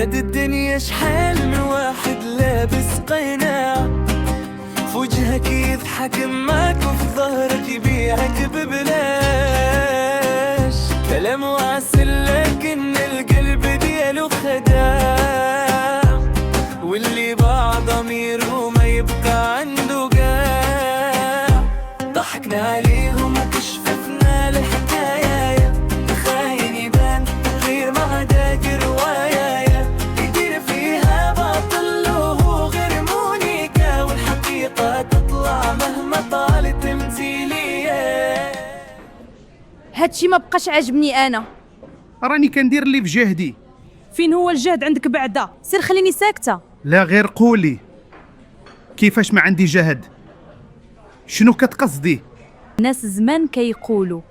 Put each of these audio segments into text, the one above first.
هاد الدنيا شحال من واحد لابس قناع، في وجهك يضحك معك وفي ظهرك يبيعك ببلاش. كلام وعسل لكن القلب ديالو خداع، واللي باع ضميره ما يبقى عنده قاع. ضحكنا عليهم وكشفنا الحكاية، الخاين يبان غير ما داق رواية، يدير فيها باطل وهو غير مونيكا، والحقيقة تطلع مهما طالت تمثيلية. هادشي ما بقاش عاجبني انا. راني كندير اللي في جهدي. فين هو الجهد عندك بعدا؟ سير خليني ساكته. لا غير قولي كيفاش ما عندي جهد؟ شنو كتقصدي؟ الناس زمان كيقولوا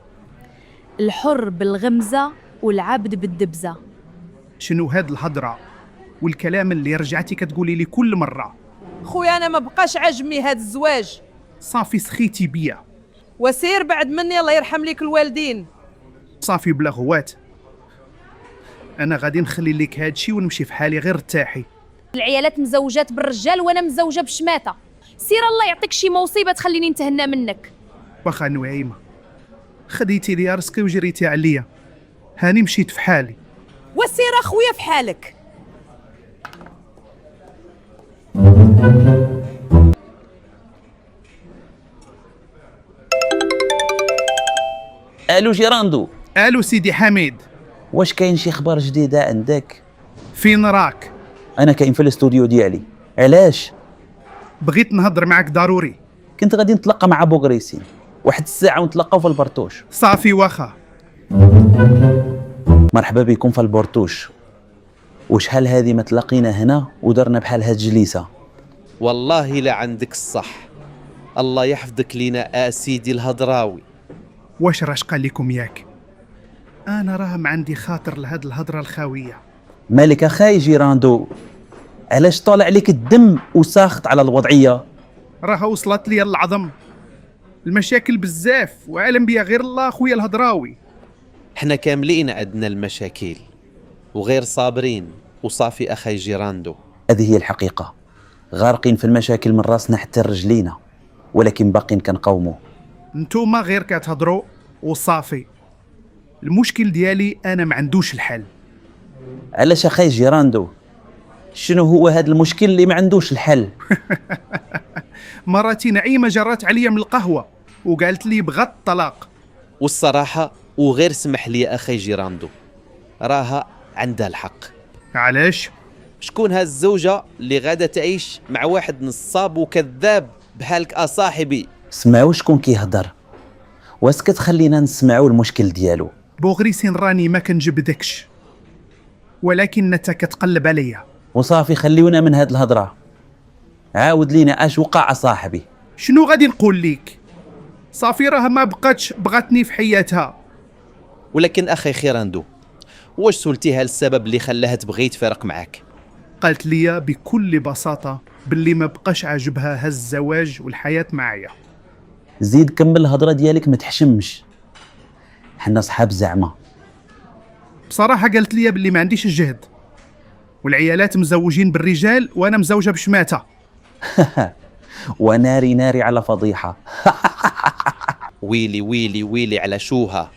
الحر بالغمزه والعبد بالدبزه. شنو هاد الهضره والكلام اللي رجعتي كتقولي لي كل مره؟ خويا انا ما بقاش عاجبني هاد الزواج. صافي سخيتي بيا. وسير بعد مني الله يرحم ليك الوالدين. صافي بلا غوات، انا غادي نخلي لك هادشي ونمشي في حالي، غير ارتاحي. العيالات مزوجات بالرجال وانا مزوجه بشماته. سير الله يعطيك شي مصيبه تخليني نتهنى منك. واخا نعيمه خديتي لي راسك وجريتي عليا، هاني مشيت في حالي. وسير اخويا في حالك. الو جيراندو. الو سيدي حميد، واش كاين شي اخبار جديده عندك؟ فين راك؟ انا كاين في الاستوديو ديالي. علاش؟ بغيت نهضر معك ضروري. كنت غادي نتلاقى مع بوغريسين واحد الساعه ونتلاقاو في البرتوش. صافي واخا. مرحبا بكم في البرتوش. وشحال هذه ما تلاقينا هنا ودرنا بحال هاد الجليسه. والله لا عندك الصح. الله يحفظك لينا سيدي الهضراوي. واش راش قال لكم ياك؟ انا راه ما عندي خاطر لهاد الهضره الخاويه. مالك اخاي جيراندو؟ علاش طالع عليك الدم وساخط على الوضعيه؟ راه وصلت لي العظم، المشاكل بزاف وعالم بيا غير الله خويا الهضراوي. احنا كاملين عندنا المشاكل وغير صابرين وصافي اخاي جيراندو. هذه هي الحقيقه، غارقين في المشاكل من راسنا حتى رجلينا، ولكن باقين كنقاوموا. نتوما غير كتهضروا وصافي. المشكل ديالي انا ما عندوش الحل. علاش اخاي جيراندو؟ شنو هو هذا المشكل اللي ما عندوش الحل؟ مراتي نعيمه جرات عليا من القهوه وقالت لي بغات الطلاق. والصراحه وغير سمح لي اخاي جيراندو، راها عندها الحق. علاش؟ شكون هاد الزوجه اللي غاده تعيش مع واحد نصاب وكذاب بحالك صاحبي؟ سمعوا شكون كيهضر، واسكت خلينا نسمعوا المشكل ديالو. بوغريسين راني ما كنجبدكش، ولكن انت كتقلب عليا. وصافي خليونا من هاد الهضره. عاود لينا اش وقع صاحبي. شنو غادي نقول لك؟ صافي راه ما بقاتش بغاتني في حياتها. ولكن اخي خيراندو، واش سولتيها السبب اللي خلاها تبغي تفارق معاك؟ قالت لي بكل بساطه باللي ما بقاش عاجبها هز الزواج والحياه معايا. زيد كمل الهضره ديالك ما تحشمش، حنا صحاب زعما. بصراحه قالت لي باللي ما عنديش الجهد، والعيالات مزوجين بالرجال وانا مزوجه بشماته. وناري ناري على فضيحه. ويلي ويلي ويلي على شوها.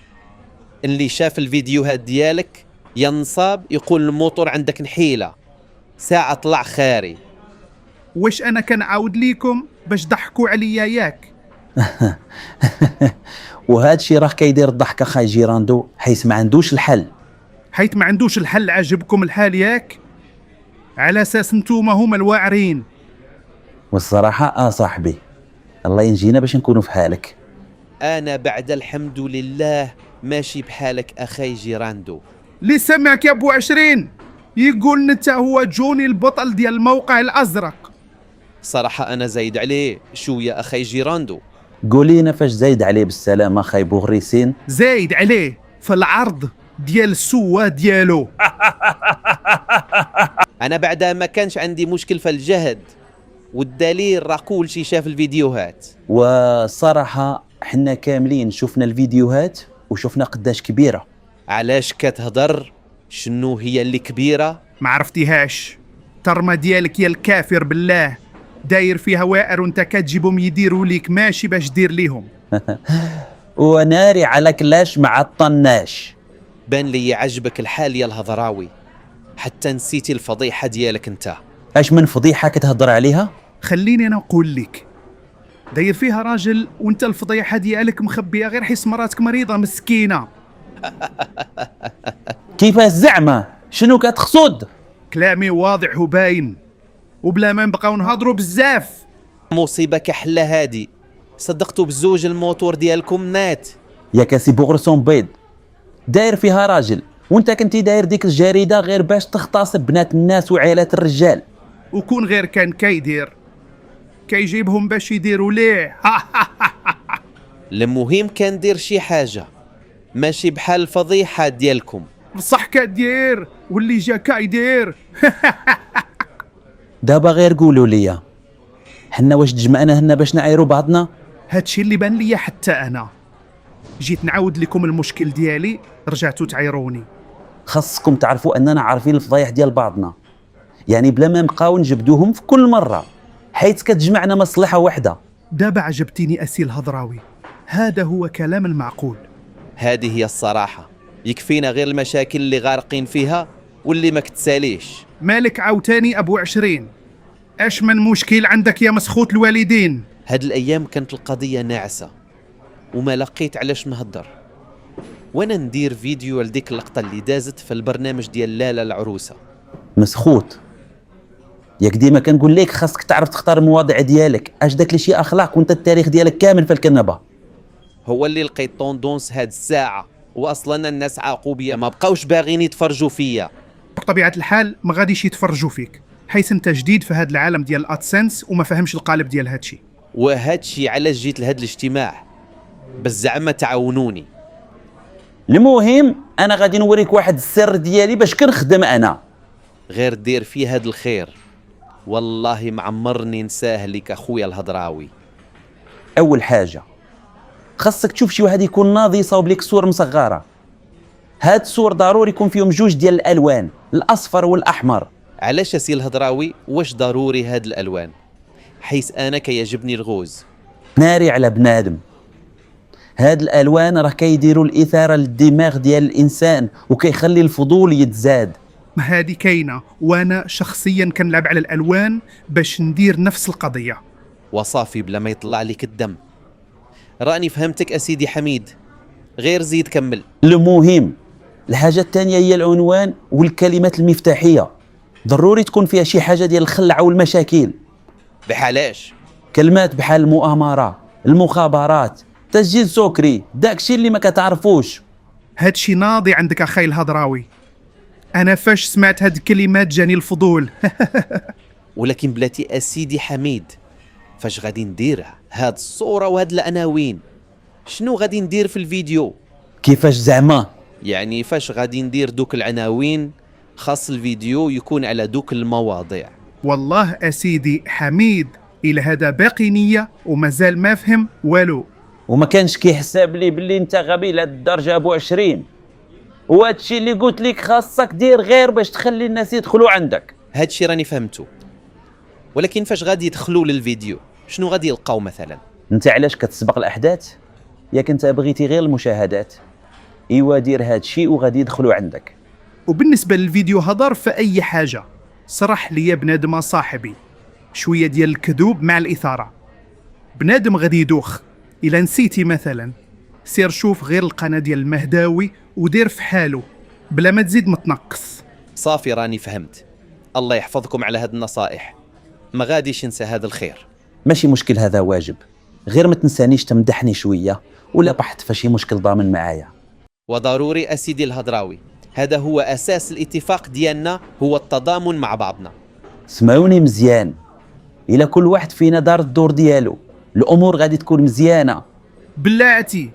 اللي شاف الفيديوهات ديالك يا نصاب يقول الموتور عندك نحيله، ساعه طلع خاري. واش انا كنعاود ليكم باش ضحكوا عليا ياك؟ وهذا الشيء راه كيدير الضحك اخاي جيراندو، حيث ما عندوش الحل. حيث ما عندوش الحل عجبكم الحال ياك؟ على اساس نتوما هما الواعرين. والصراحه صاحبي، الله ينجينا باش نكونوا في حالك. انا بعد الحمد لله ماشي بحالك اخاي جيراندو. اللي سمعك يا ابو 20 يقول انت هو جوني البطل ديال الموقع الازرق. صراحه انا زايد عليه شويه اخاي جيراندو. قولينا فاش زايد عليه بالسلامه اخاي بوغريسين؟ زايد عليه في العرض ديال السوا ديالو. انا بعدها ما كانش عندي مشكل في الجهد، والدليل راه كل شي شاف الفيديوهات. والصراحه حنا كاملين شفنا الفيديوهات وشفنا قداش كبيره. علاش كتهضر؟ شنو هي اللي كبيره؟ ما عرفتيهاش؟ ترمى ديالك يا الكافر بالله، داير فيها وائر وانت كتجيبهم يديروا ليك ماشي باش دير ليهم. وناري على كلاش مع الطناش. بان لي عجبك الحال يا الهضراوي، حتى نسيتي الفضيحة ديالك انت. اش من فضيحة كتهضر عليها؟ خليني انا نقول لك، داير فيها راجل وانت الفضيحه ديالك مخبيه غير حيت مراتك مريضه مسكينه. كيفاش زعما؟ شنو كتقصد؟ كلامي واضح وباين، وبلا ما نبقاو نهضروا بزاف. مصيبة كحلة هادي، صدقتوا بزوج الموتور ديالكم مات. يا كاسي بوغرسون بيض، داير فيها راجل وانت كنتي داير ديك الجريدة غير باش تغتصب بنات الناس وعائلات الرجال. وكون غير كان كيدير كيجيبهم باش يديروا ليه. المهم كان دير شي حاجة ماشي بحال الفضيحة ديالكم. بصح كدير واللي جا كيدير. دابا غير قولوا لي، حنا واش تجمعنا هنا باش نعايروا بعضنا؟ هادشي اللي بان ليا حتى انا. جيت نعاود لكم المشكل ديالي رجعتوا تعايروني. خاصكم تعرفوا اننا عارفين الفضايح ديال بعضنا، يعني بلا ما نبقاو نجبدوهم في كل مرة، حيث كتجمعنا مصلحة واحدة. دابا عجبتيني أسي الهضراوي، هذا هو كلام المعقول. هذه هي الصراحة، يكفينا غير المشاكل اللي غارقين فيها واللي ما كتساليش. مالك عاوتاني أبو 20؟ اش من مشكل عندك يا مسخوت الوالدين؟ هاد الأيام كانت القضية ناعسة وما لقيت علاش نهضر، وانا ندير فيديو لديك اللقطة اللي دازت في البرنامج ديال لالا العروسة. مسخوت، ياك ديما كنقول لك خاصك تعرف تختار المواضيع ديالك، اش داك لي شي اخلاق وانت التاريخ ديالك كامل في الكنبه. هو اللي لقيت طوندونس هاد الساعة، واصلا الناس عاقوا بيا ما بقاوش باغيين يتفرجوا فيا. بطبيعة الحال ما غاديش يتفرجوا فيك، حيث انت جديد في هذا العالم ديال الادسنس وما فهمش القالب ديال هادشي. وهادشي علاش جيت لهاد الاجتماع، بس زعما تعاونوني. المهم انا غادي نوريك واحد السر ديالي باش كنخدم انا. غير دير فيه هاد الخير، والله معمرني نساه لك اخويا الهضراوي. اول حاجه خاصك تشوف شي واحد يكون ناضي يصاوب لك صور مصغره. هاد الصور ضروري يكون فيهم جوج ديال الالوان، الاصفر والاحمر. علاش اسي الهضراوي؟ واش ضروري هاد الالوان؟ حيث انا كيعجبني الغوز. ناري على بنادم، هاد الالوان راه كيديروا الاثاره للدماغ ديال الانسان وكيخلي الفضول يتزاد. ما هادي كاينه، وانا شخصيا كنلعب على الالوان باش ندير نفس القضيه. وصافي بلا ما يطلع لك الدم. راني فهمتك اسيدي حميد، غير زيد كمل. المهم الحاجه الثانيه هي العنوان والكلمات المفتاحيه، ضروري تكون فيها شي حاجه ديال الخلعه والمشاكل. بحالاش؟ كلمات بحال المؤامره، المخابرات، تسجيل سكري، داكشي اللي ما كتعرفوش. هادشي ناضي عندك اخي الهضراوي، انا فاش سمعت هاد الكلمات جاني الفضول. ولكن بلاتي اسيدي حميد، فاش غادي ندير هاد الصورة وهاد العناوين؟ شنو غادي ندير في الفيديو؟ كيفاش زعما؟ يعني فاش غادي ندير دوك العناوين خاص الفيديو يكون على دوك المواضيع. والله اسيدي حميد الى هذا باقي نيه ومازال ما فهم والو. وما كانش كيحسب لي باللي انت غبي لهاد الدرجه ابو 20. وهادشي اللي قلت لك خاصك دير غير باش تخلي الناس يدخلوا عندك. هادشي راني فهمتو، ولكن فاش غادي يدخلوا للفيديو شنو غادي يلقاو مثلا؟ انت علاش كتسبق الاحداث؟ ياك انت بغيتي غير المشاهدات؟ ايوا دير هادشي وغادي يدخلوا عندك. وبالنسبه للفيديو هضر فاي حاجه، صرح لي بنادم صاحبي شويه ديال الكذوب مع الاثاره. بنادم غادي يدوخ. الا نسيتي مثلا سير شوف غير القناه ديال المهداوي ودير في حاله بلا ما تزيد متنقص. صافي راني فهمت، الله يحفظكم على هاد النصائح، ما غاديش ننسى هذا الخير. ماشي مشكل، هذا واجب، غير ما تنسانيش تمدحني شويه ولا طحت فشي مشكل ضامن معايا. وضروري اسيدي الهضراوي، هذا هو اساس الاتفاق ديالنا، هو التضامن مع بعضنا. سمعوني مزيان، الا كل واحد فينا دار الدور ديالو الامور غادي تكون مزيانه. بلاتي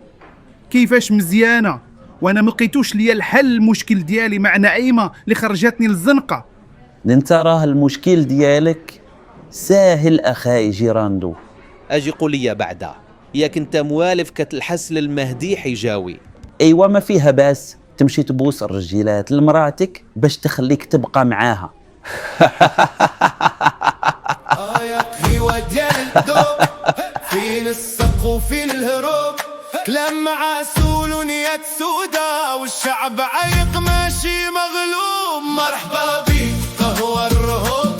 كيفاش مزيانه وانا ملقيتوش ليا الحل المشكل ديالي مع نعيمه اللي خرجتني للزنقه. انت راه المشكل ديالك ساهل اخاي جيراندو. اجي قول لي بعدا، ياك انت موالف كتلحس للمهدي حيجاوي. ايوا ما فيها باس، تمشي تبوس الرجيلات لمراتك باش تخليك تبقى معاها. هو ديال الذوق فين السق وفين الهروب، كلام معسول ونيات سودا والشعب عايق ماشي مغلوب. مرحبا بيك قهوة الرهوب